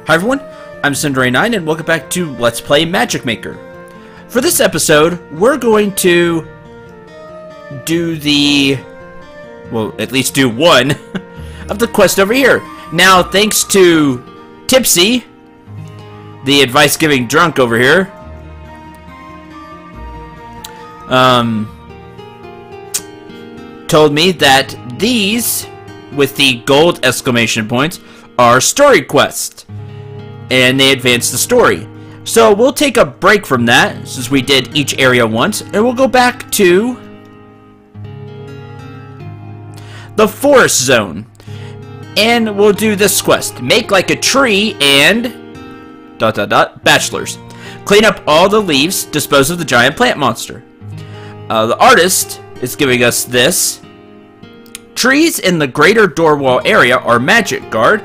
Hi everyone, I'm Cendril and welcome back to Let's Play Magicmaker. For this episode, we're going to do at least do one of the quest over here. Now, thanks to Tipsy, the advice-giving drunk over here, told me that these, with the gold exclamation points, are story quests. And they advance the story. So we'll take a break from that, since we did each area once, and we'll go back to the forest zone. And we'll do this quest. Make like a tree and... Bachelors. Clean up all the leaves, dispose of the giant plant monster. The artist is giving us this. Trees in the greater door wall area are magic guard.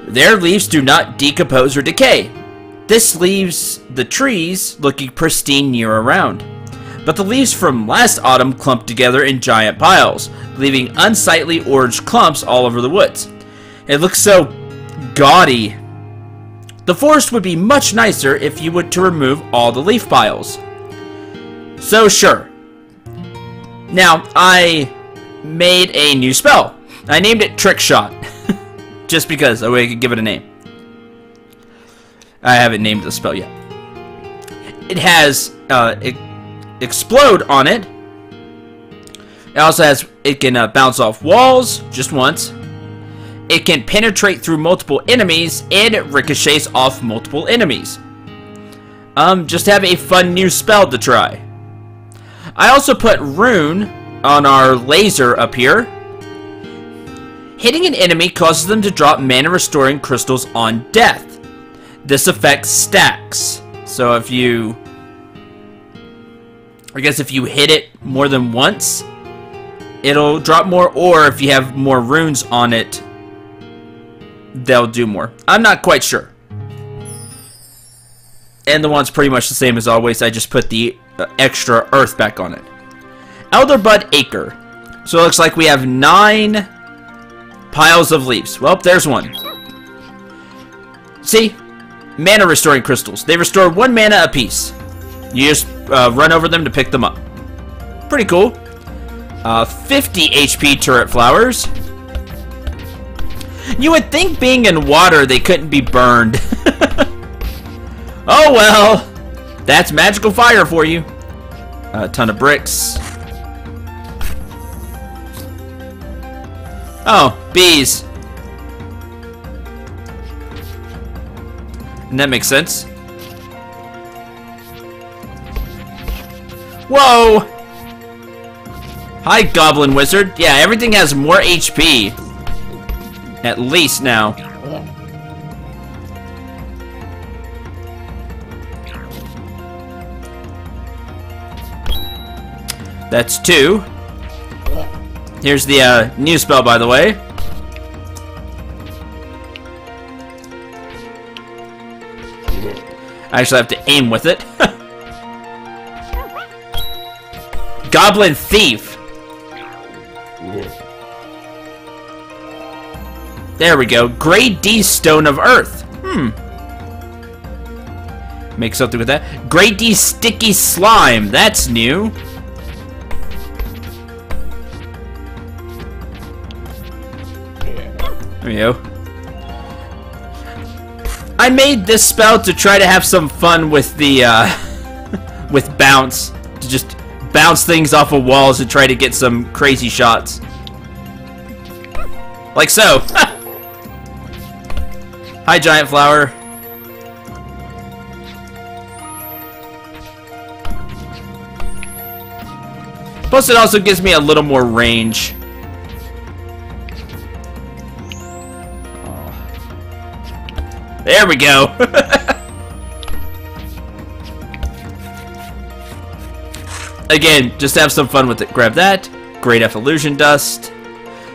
Their leaves do not decompose or decay. This leaves the trees looking pristine year-round. But the leaves from last autumn clump together in giant piles, leaving unsightly orange clumps all over the woods. It looks so gaudy. The forest would be much nicer if you were to remove all the leaf piles. So sure. Now, I made a new spell. I named it Trick Shot. Just because I could give it a name. I haven't named the spell yet. It has explode on it. It also has, it can bounce off walls just once. It can penetrate through multiple enemies, and it ricochets off multiple enemies. Just have a fun new spell to try. I also put rune on our laser up here. Hitting an enemy causes them to drop mana restoring crystals on death. This effect stacks. So if you... I guess if you hit it more than once, it'll drop more, or if you have more runes on it, they'll do more. I'm not quite sure. And the one's pretty much the same as always. I just put the extra earth back on it. Elderbud Acre. So it looks like we have 9... piles of leaves. Well, there's one. See? Mana restoring crystals. They restore 1 mana apiece. You just run over them to pick them up. Pretty cool. 50 HP turret flowers. You would think being in water they couldn't be burned. Oh well. That's magical fire for you. A ton of bricks. Oh, bees. And that makes sense. Whoa! Hi, Goblin Wizard. Yeah, everything has more HP. At least now. That's 2. Here's the new spell, by the way. I actually have to aim with it. Goblin Thief. There we go. Grade D Stone of Earth. Make something with that. Grade D Sticky Slime. That's new. There we go. I made this spell to try to have some fun with the, with bounce. To just bounce things off of walls and try to get some crazy shots. Like so. Hi, Giant Flower. Plus, it also gives me a little more range. There we go. Again, just have some fun with it. Grab that. Great F Illusion Dust.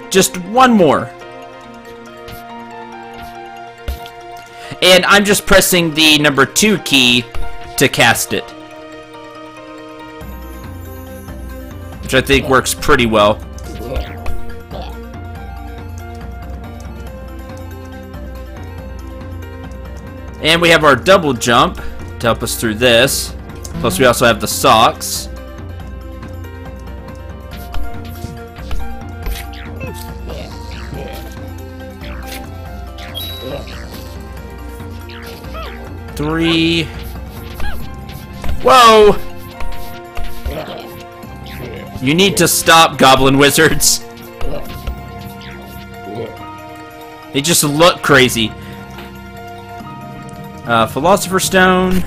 Just one more. And I'm just pressing the number 2 key to cast it. Which I think works pretty well. And we have our double jump to help us through this. Plus we also have the socks. Three. Whoa! You need to stop, Goblin Wizards. They just look crazy. Philosopher's Stone.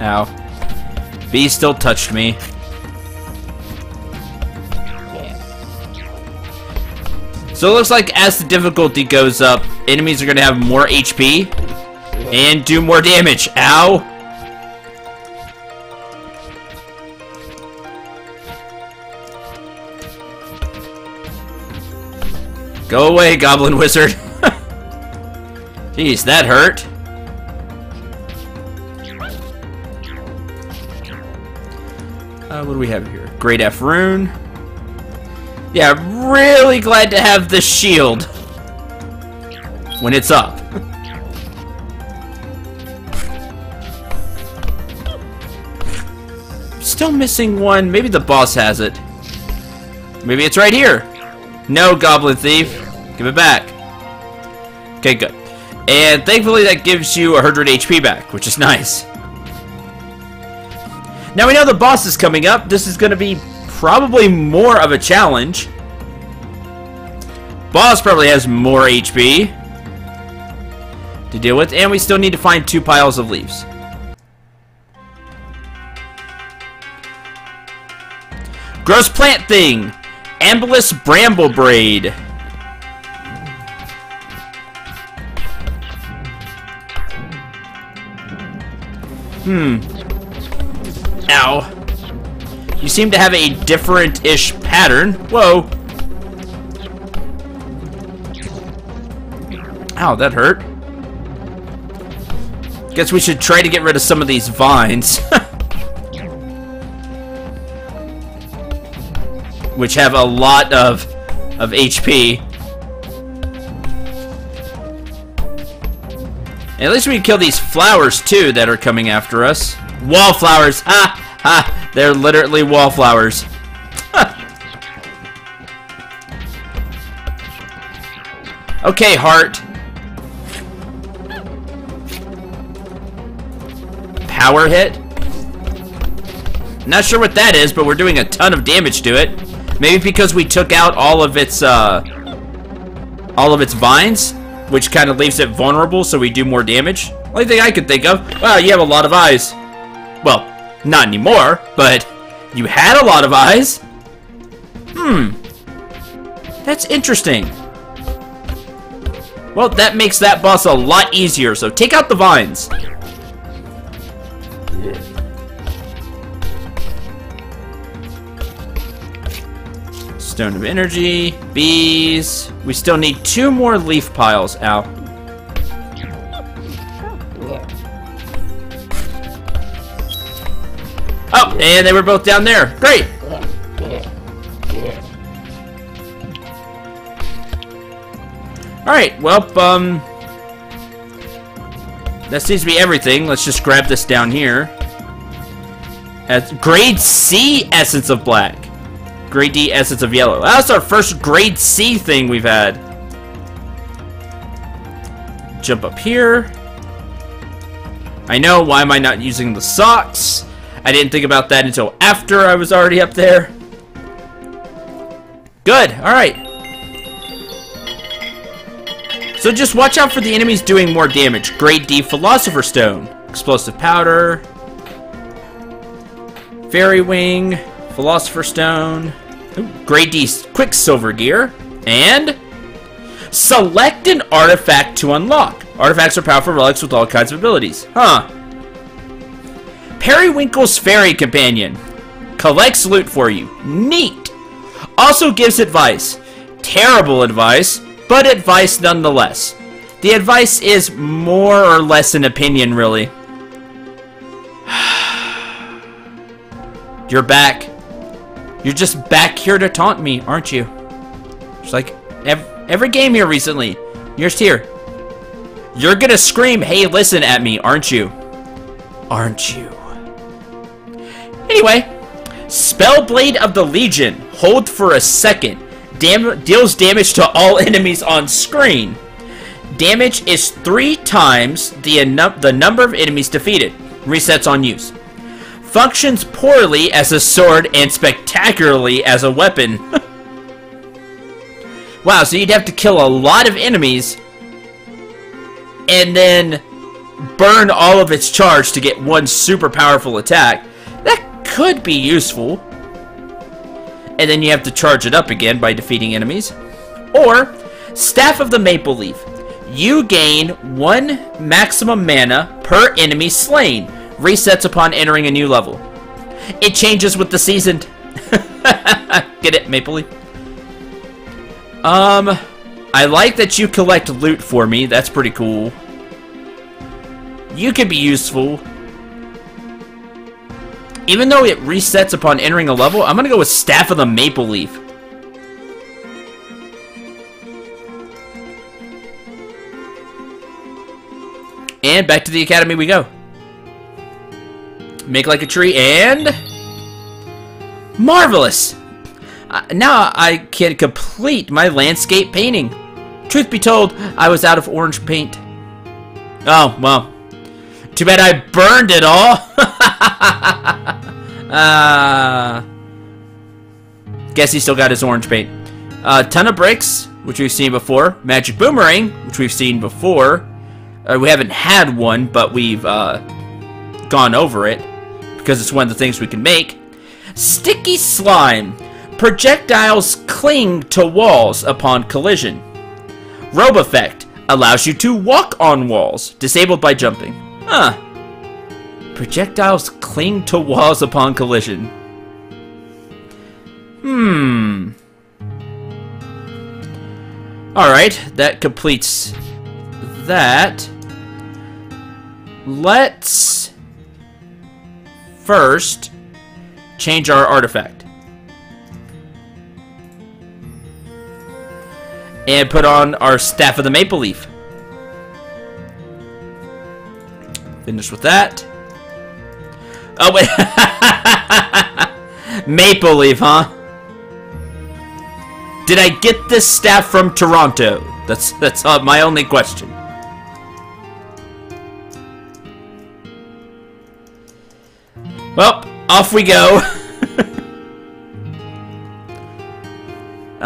Ow. Bee still touched me. So it looks like as the difficulty goes up, enemies are going to have more HP and do more damage. Ow! Go away, Goblin Wizard. Jeez, that hurt. What do we have here? Great F Rune. Yeah, I'm really glad to have the shield when it's up. Still missing one. Maybe the boss has it. Maybe it's right here. No, Goblin Thief. Give it back. Okay, good. And thankfully that gives you 100 HP back, which is nice. Now we know the boss is coming up. This is going to be probably more of a challenge. Boss probably has more HP to deal with, and we still need to find 2 piles of leaves. Gross plant thing. Ambulis bramble braid. Ow. You seem to have a different-ish pattern. Whoa. Ow, that hurt. Guess we should try to get rid of some of these vines. Which have a lot of HP. And at least we can kill these flowers, too, that are coming after us. Wallflowers! Ha! Ha! They're literally wallflowers. Okay, heart. Power hit? Not sure what that is, but we're doing a ton of damage to it. Maybe because we took out all of its vines, which kind of leaves it vulnerable, so we do more damage. Only thing I could think of. Wow, you have a lot of eyes. Well, not anymore, but you had a lot of eyes. That's interesting. Well, that makes that boss a lot easier, so take out the vines. Stone of Energy, bees. We still need 2 more leaf piles. Ow. Oh, and they were both down there. Great. Alright, well, that seems to be everything. Let's just grab this down here. Grade C Essence of Black. Grade D Essence of Yellow. That's our first Grade C thing we've had. Jump up here. I know, why am I not using the socks? I didn't think about that until after I was already up there. Good, alright. So just watch out for the enemies doing more damage. Grade D Philosopher's Stone. Explosive Powder. Fairy Wing. Philosopher's Stone. Ooh, Grade D Quicksilver Gear. And select an artifact to unlock. Artifacts are powerful relics with all kinds of abilities. Huh. Periwinkle's Fairy Companion. Collects loot for you. Neat. Also gives advice. Terrible advice, but advice nonetheless. The advice is more or less an opinion, really. You're back. You're just back here to taunt me, aren't you? Just like Every game here recently. Yours here. You're gonna scream, "Hey, listen" at me, aren't you? Aren't you? Anyway, Spellblade of the Legion. Hold for a second. Deals damage to all enemies on screen. Damage is 3 times the number of enemies defeated. Resets on use. Functions poorly as a sword and spectacularly as a weapon. Wow, so you'd have to kill a lot of enemies and then burn all of its charge to get one super powerful attack. That could be useful. And then you have to charge it up again by defeating enemies. Or, Staff of the Maple Leaf. You gain 1 maximum mana per enemy slain. Resets upon entering a new level. It changes with the season. Get it, Maple Leaf? I like that you collect loot for me. That's pretty cool. You could be useful. Even though it resets upon entering a level, I'm gonna go with Staff of the Maple Leaf. And back to the academy we go. Make like a tree and... Marvelous! Now I can complete my landscape painting. Truth be told, I was out of orange paint. Oh, well. Too bad I burned it all. Guess he still got his orange paint. Ton of bricks, which we've seen before. Magic boomerang, which we've seen before. We haven't had one, but we've gone over it because it's one of the things we can make. Sticky slime. Projectiles cling to walls upon collision. Robe effect allows you to walk on walls, disabled by jumping. Huh. Projectiles cling to walls upon collision. Alright, that completes that. Let's first change our artifact. And put on our Staff of the Maple Leaf. Finish with that. Oh, wait. Maple Leaf, huh? Did I get this staff from Toronto? That's my only question. Well, off we go.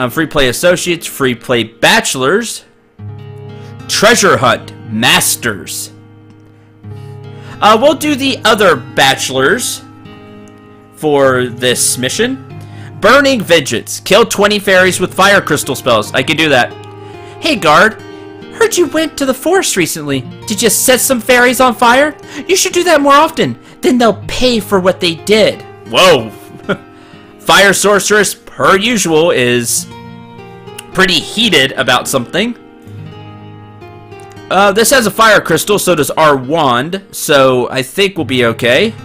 Free play associates, free play bachelors, treasure hunt masters. We'll do the other bachelors for this mission. Burning vengeance, kill 20 fairies with fire crystal spells. I can do that. Hey guard, heard you went to the forest recently. Did you set some fairies on fire? You should do that more often. Then they'll pay for what they did. Whoa. Fire sorceress, per usual, is pretty heated about something. This has a fire crystal, so does our wand, so I think we'll be okay.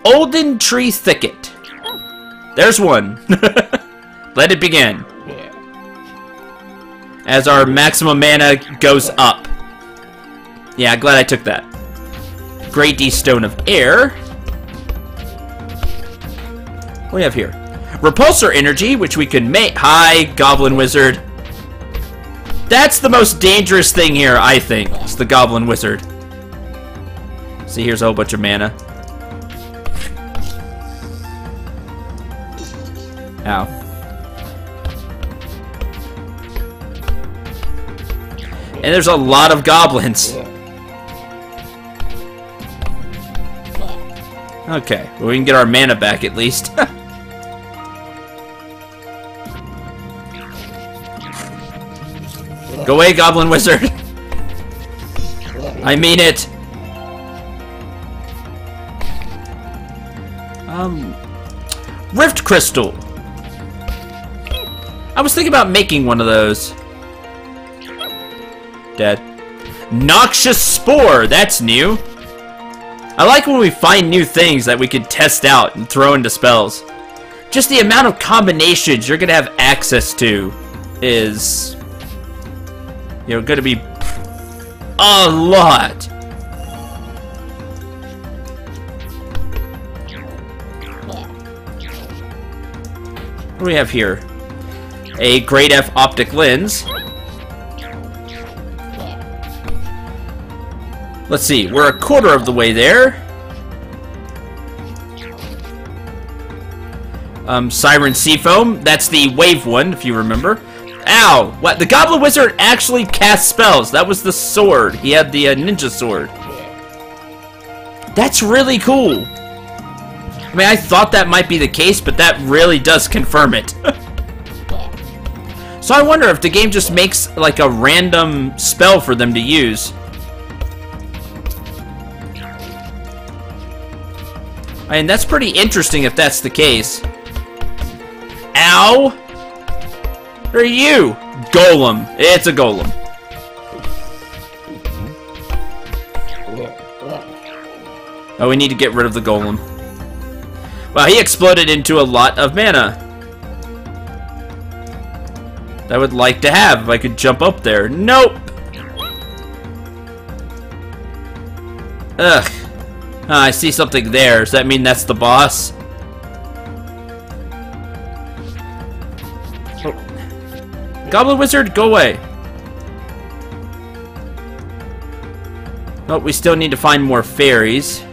Olden Tree Thicket. There's one. Let it begin. As our maximum mana goes up. Yeah, glad I took that. Great D Stone of Air. What do we have here? Repulsor Energy, which we can make. Hi, Goblin Wizard. That's the most dangerous thing here, I think. It's the Goblin Wizard. See, here's a whole bunch of mana. Ow. And there's a lot of goblins. Okay, well, we can get our mana back at least. Go away, Goblin Wizard. I mean it. Rift Crystal. I was thinking about making one of those. Dead. Noxious Spore. That's new. I like when we find new things that we can test out and throw into spells. just the amount of combinations you're gonna have access to is, you know, gonna be a lot. What do we have here? A grade F optic lens. Let's see, we're a quarter of the way there. Siren Seafoam, that's the wave one, if you remember. Ow! What? The Goblin Wizard actually cast spells. That was the sword. He had the ninja sword. That's really cool. I mean, I thought that might be the case, but that really does confirm it. So I wonder if the game just makes, like, a random spell for them to use. I mean, that's pretty interesting if that's the case. Ow! Who are you? Golem. It's a golem. Oh, we need to get rid of the golem. Wow, he exploded into a lot of mana. I would like to have if I could jump up there. Nope! Ugh. I see something there. Does that mean that's the boss? Oh. Goblin Wizard, go away. Oh, we still need to find more fairies.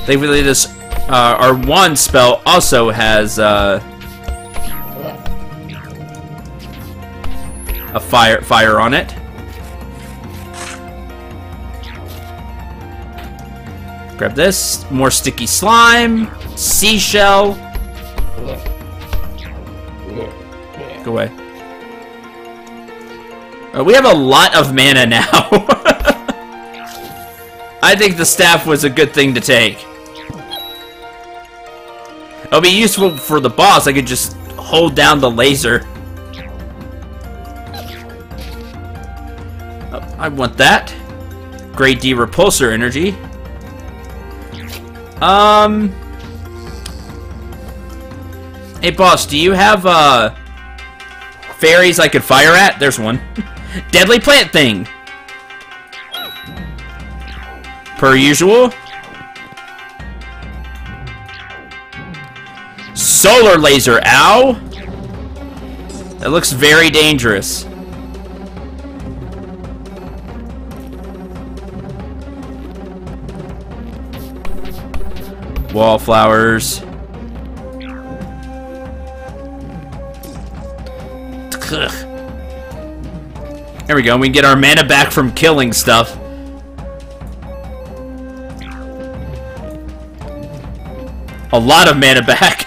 Thankfully, this our wand spell also has a fire on it. Grab this. More sticky slime. Seashell. Go away. We have a lot of mana now. I think the staff was a good thing to take. It'll be useful for the boss. I could just hold down the laser. Oh, I want that. Grade D repulsor energy. Hey boss, do you have fairies I could fire at? There's one. Deadly plant thing. Per usual. Solar laser, ow! That looks very dangerous. Wallflowers. Ugh. There we go, we can get our mana back from killing stuff. A lot of mana back.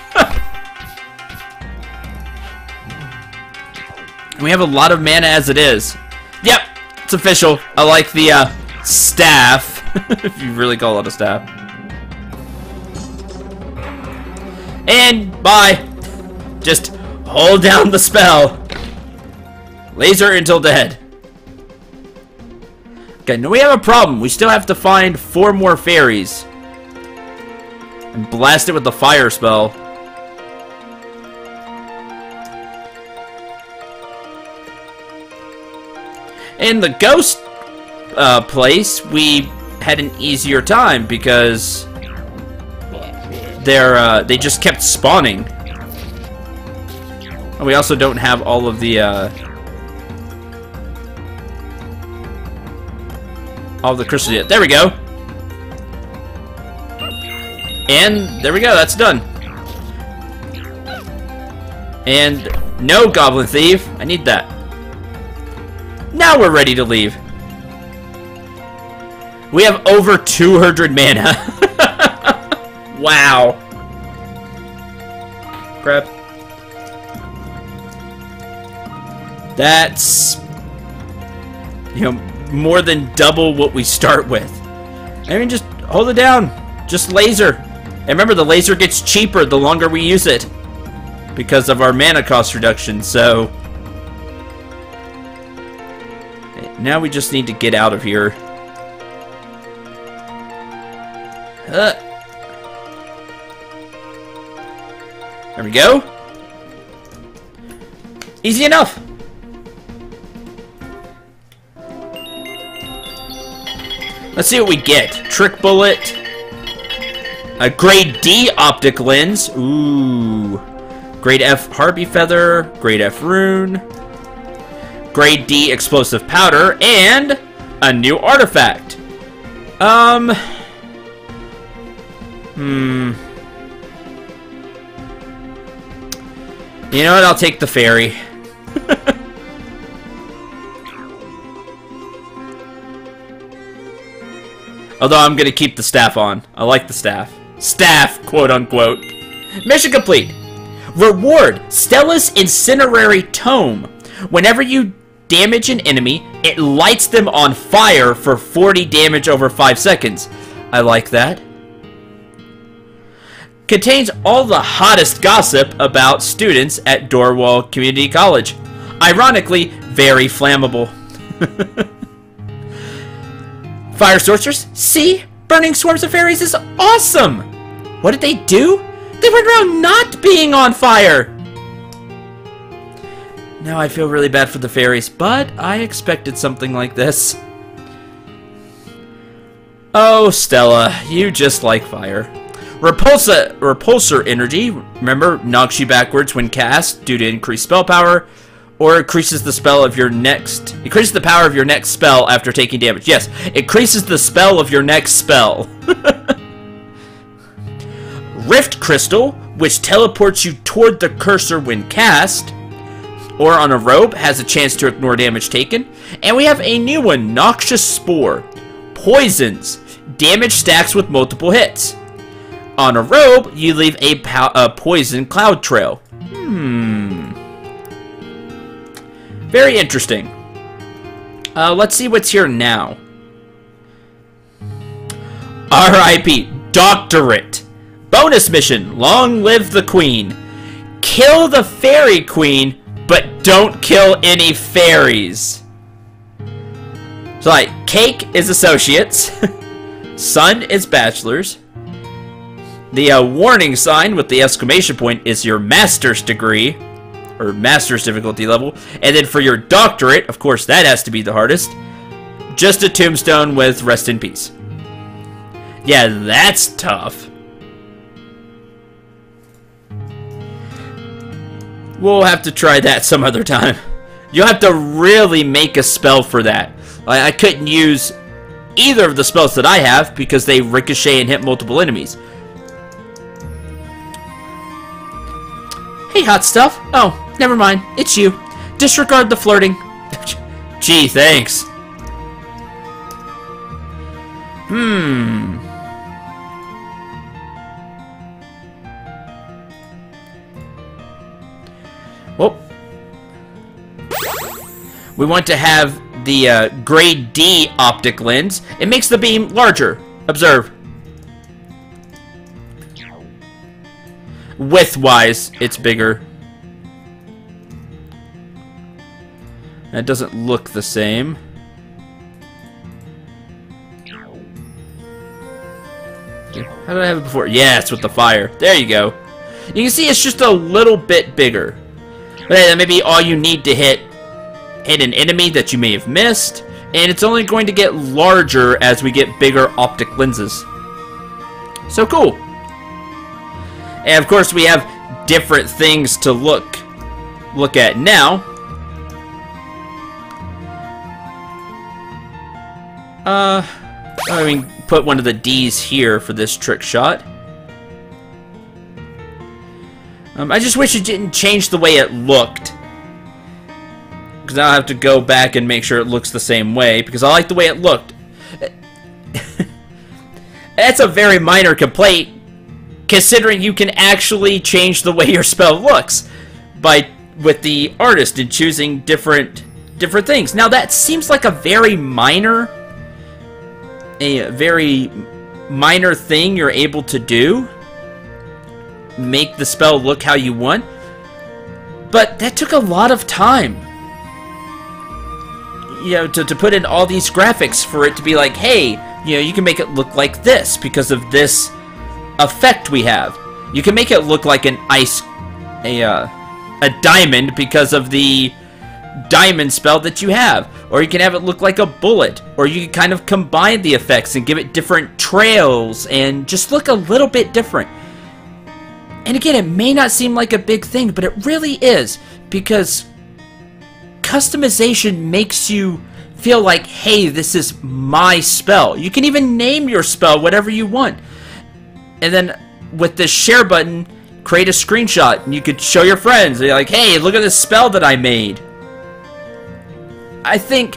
We have a lot of mana as it is. Yep, it's official. I like the staff, if you really call it a staff. And bye. Just hold down the spell. Laser until dead. Okay, now we have a problem. We still have to find 4 more fairies. And blast it with the fire spell. In the ghost place, we had an easier time because they just kept spawning. And we also don't have all of the crystals yet. There we go. And there we go, that's done. And no Goblin Thief. I need that. Now we're ready to leave. We have over 200 mana. Wow. Crap. That's, you know, more than double what we start with. I mean, just hold it down. Just laser. And remember, the laser gets cheaper the longer we use it because of our mana cost reduction, so now we just need to get out of here. There we go. Easy enough. Let's see what we get. Trick bullet. A grade D optic lens. Ooh. Grade F harpy feather. Grade F rune. Grade D explosive powder. And a new artifact. You know what? I'll take the fairy. Although I'm gonna keep the staff on. I like the staff. Staff, quote unquote. Mission complete. Reward Stella's Incinerary Tome. Whenever you damage an enemy, it lights them on fire for 40 damage over 5 seconds. I like that. Contains all the hottest gossip about students at Dorwall Community College. Ironically, very flammable. Fire sorcerers, see? Burning swarms of fairies is awesome! What did they do? They went around not being on fire! Now I feel really bad for the fairies, but I expected something like this. Oh, Stella, you just like fire. Repulsor energy, remember, knocks you backwards when cast due to increased spell power, or increases the power of your next spell after taking damage. Yes, increases the spell of your next spell. Rift Crystal, which teleports you toward the cursor when cast, or on a robe, has a chance to ignore damage taken. And we have a new one, Noxious Spore. Poisons. Damage stacks with multiple hits. On a robe, you leave a poison cloud trail. Very interesting. Let's see what's here now. R.I.P. Doctorate. Bonus mission. Long live the queen. Kill the fairy queen, but don't kill any fairies. So, like, cake is associates. Sun is bachelors. The warning sign with the exclamation point is your master's degree. Or master's difficulty level. And then for your doctorate, of course that has to be the hardest, just a tombstone with rest in peace. Yeah, that's tough. We'll have to try that some other time. You'll have to really make a spell for that. I couldn't use either of the spells that I have because they ricochet and hit multiple enemies. Hey, hot stuff. Oh, never mind. It's you. Disregard the flirting. Gee, thanks. Well, we want to have the grade D optic lens. It makes the beam larger. Observe. Width-wise, it's bigger. That doesn't look the same. How did I have it before? Yeah, it's with the fire. There you go. You can see it's just a little bit bigger. But hey, that may be all you need to hit an enemy that you may have missed. And it's only going to get larger as we get bigger optic lenses. So cool. And of course we have different things to look at now. I mean, put one of the D's here for this trick shot. I just wish it didn't change the way it looked. Because I'll have to go back and make sure it looks the same way, because I like the way it looked. That's a very minor complaint, considering you can actually change the way your spell looks with the artist and choosing different things. Now that seems like a very minor thing you're able to do. Make the spell look how you want. But that took a lot of time. You know, to put in all these graphics for it to be like, hey, You know, you can make it look like this because of this effect we have. You can make it look like a diamond because of the diamond spell that you have. Or you can have it look like a bullet. Or you can kind of combine the effects and give it different trails and just look a little bit different. And again, it may not seem like a big thing, but it really is, because customization makes you feel like, hey, this is my spell. You can even name your spell whatever you want. And then with the share button, create a screenshot and you could show your friends. They're like, hey, look at this spell that I made. I think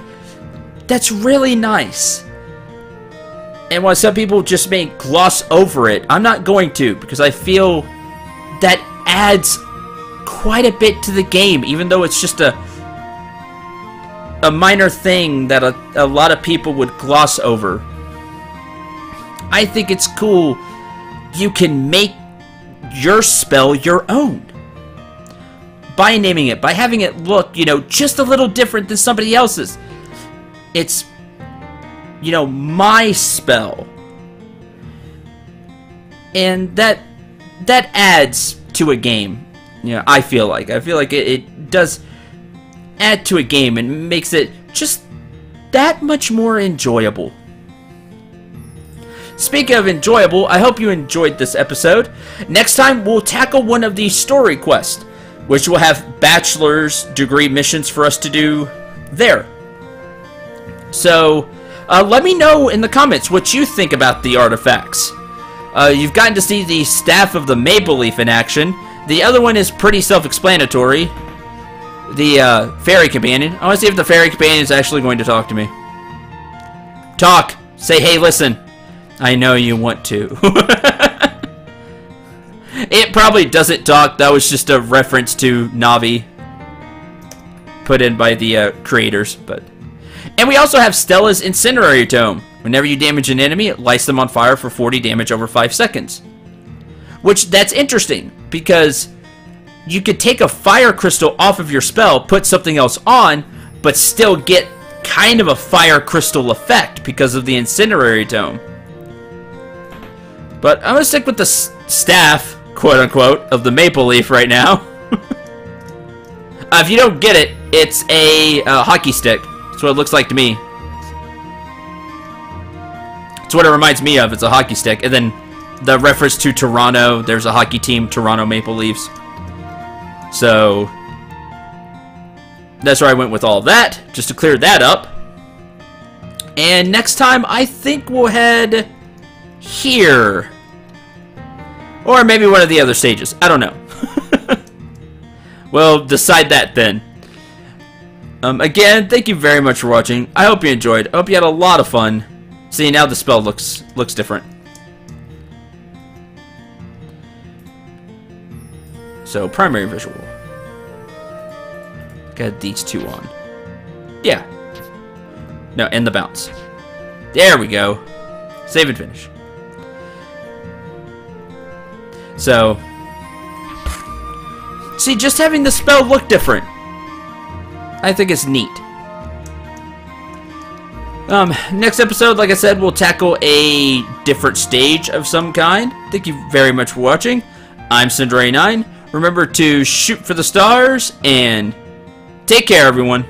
that's really nice. And while some people just may gloss over it, I'm not going to, because I feel that adds quite a bit to the game, even though it's just a minor thing that a lot of people would gloss over. I think it's cool. You can make your spell your own by naming it, by having it look, you know, just a little different than somebody else's. It's, you know, my spell. And that adds to a game. You know, I feel like it does add to a game and makes it just that much more enjoyable. Speaking of enjoyable, I hope you enjoyed this episode. Next time, we'll tackle one of these story quests, which will have bachelor's degree missions for us to do there. So, let me know in the comments what you think about the artifacts. You've gotten to see the staff of the Maple Leaf in action. The other one is pretty self-explanatory. The fairy companion. I want to see if the fairy companion is actually going to talk to me. Talk! Say, hey, listen. I know you want to. It probably doesn't talk. That was just a reference to Navi. Put in by the creators. And we also have Stella's Incendiary Tome. Whenever you damage an enemy, it lights them on fire for 40 damage over 5 seconds. Which, that's interesting, because you could take a fire crystal off of your spell, put something else on, but still get kind of a fire crystal effect because of the Incendiary Tome. But I'm going to stick with the staff, quote-unquote, of the Maple Leaf right now. If you don't get it, it's a hockey stick. That's what it looks like to me. It's what it reminds me of. It's a hockey stick. And then the reference to Toronto, there's a hockey team, Toronto Maple Leafs. So that's where I went with all of that, just to clear that up. And next time, I think we'll head here. Or maybe one of the other stages. I don't know. We'll decide that then. Again, thank you very much for watching. I hope you enjoyed. I hope you had a lot of fun. See, now the spell looks different. So, primary visual. Got these two on. Yeah. No, and the bounce. There we go. Save and finish. So, see, just having the spell look different, I think it's neat. Next episode, like I said, we'll tackle a different stage of some kind. Thank you very much for watching. I'm Cendril 9. Remember to shoot for the stars, and take care, everyone.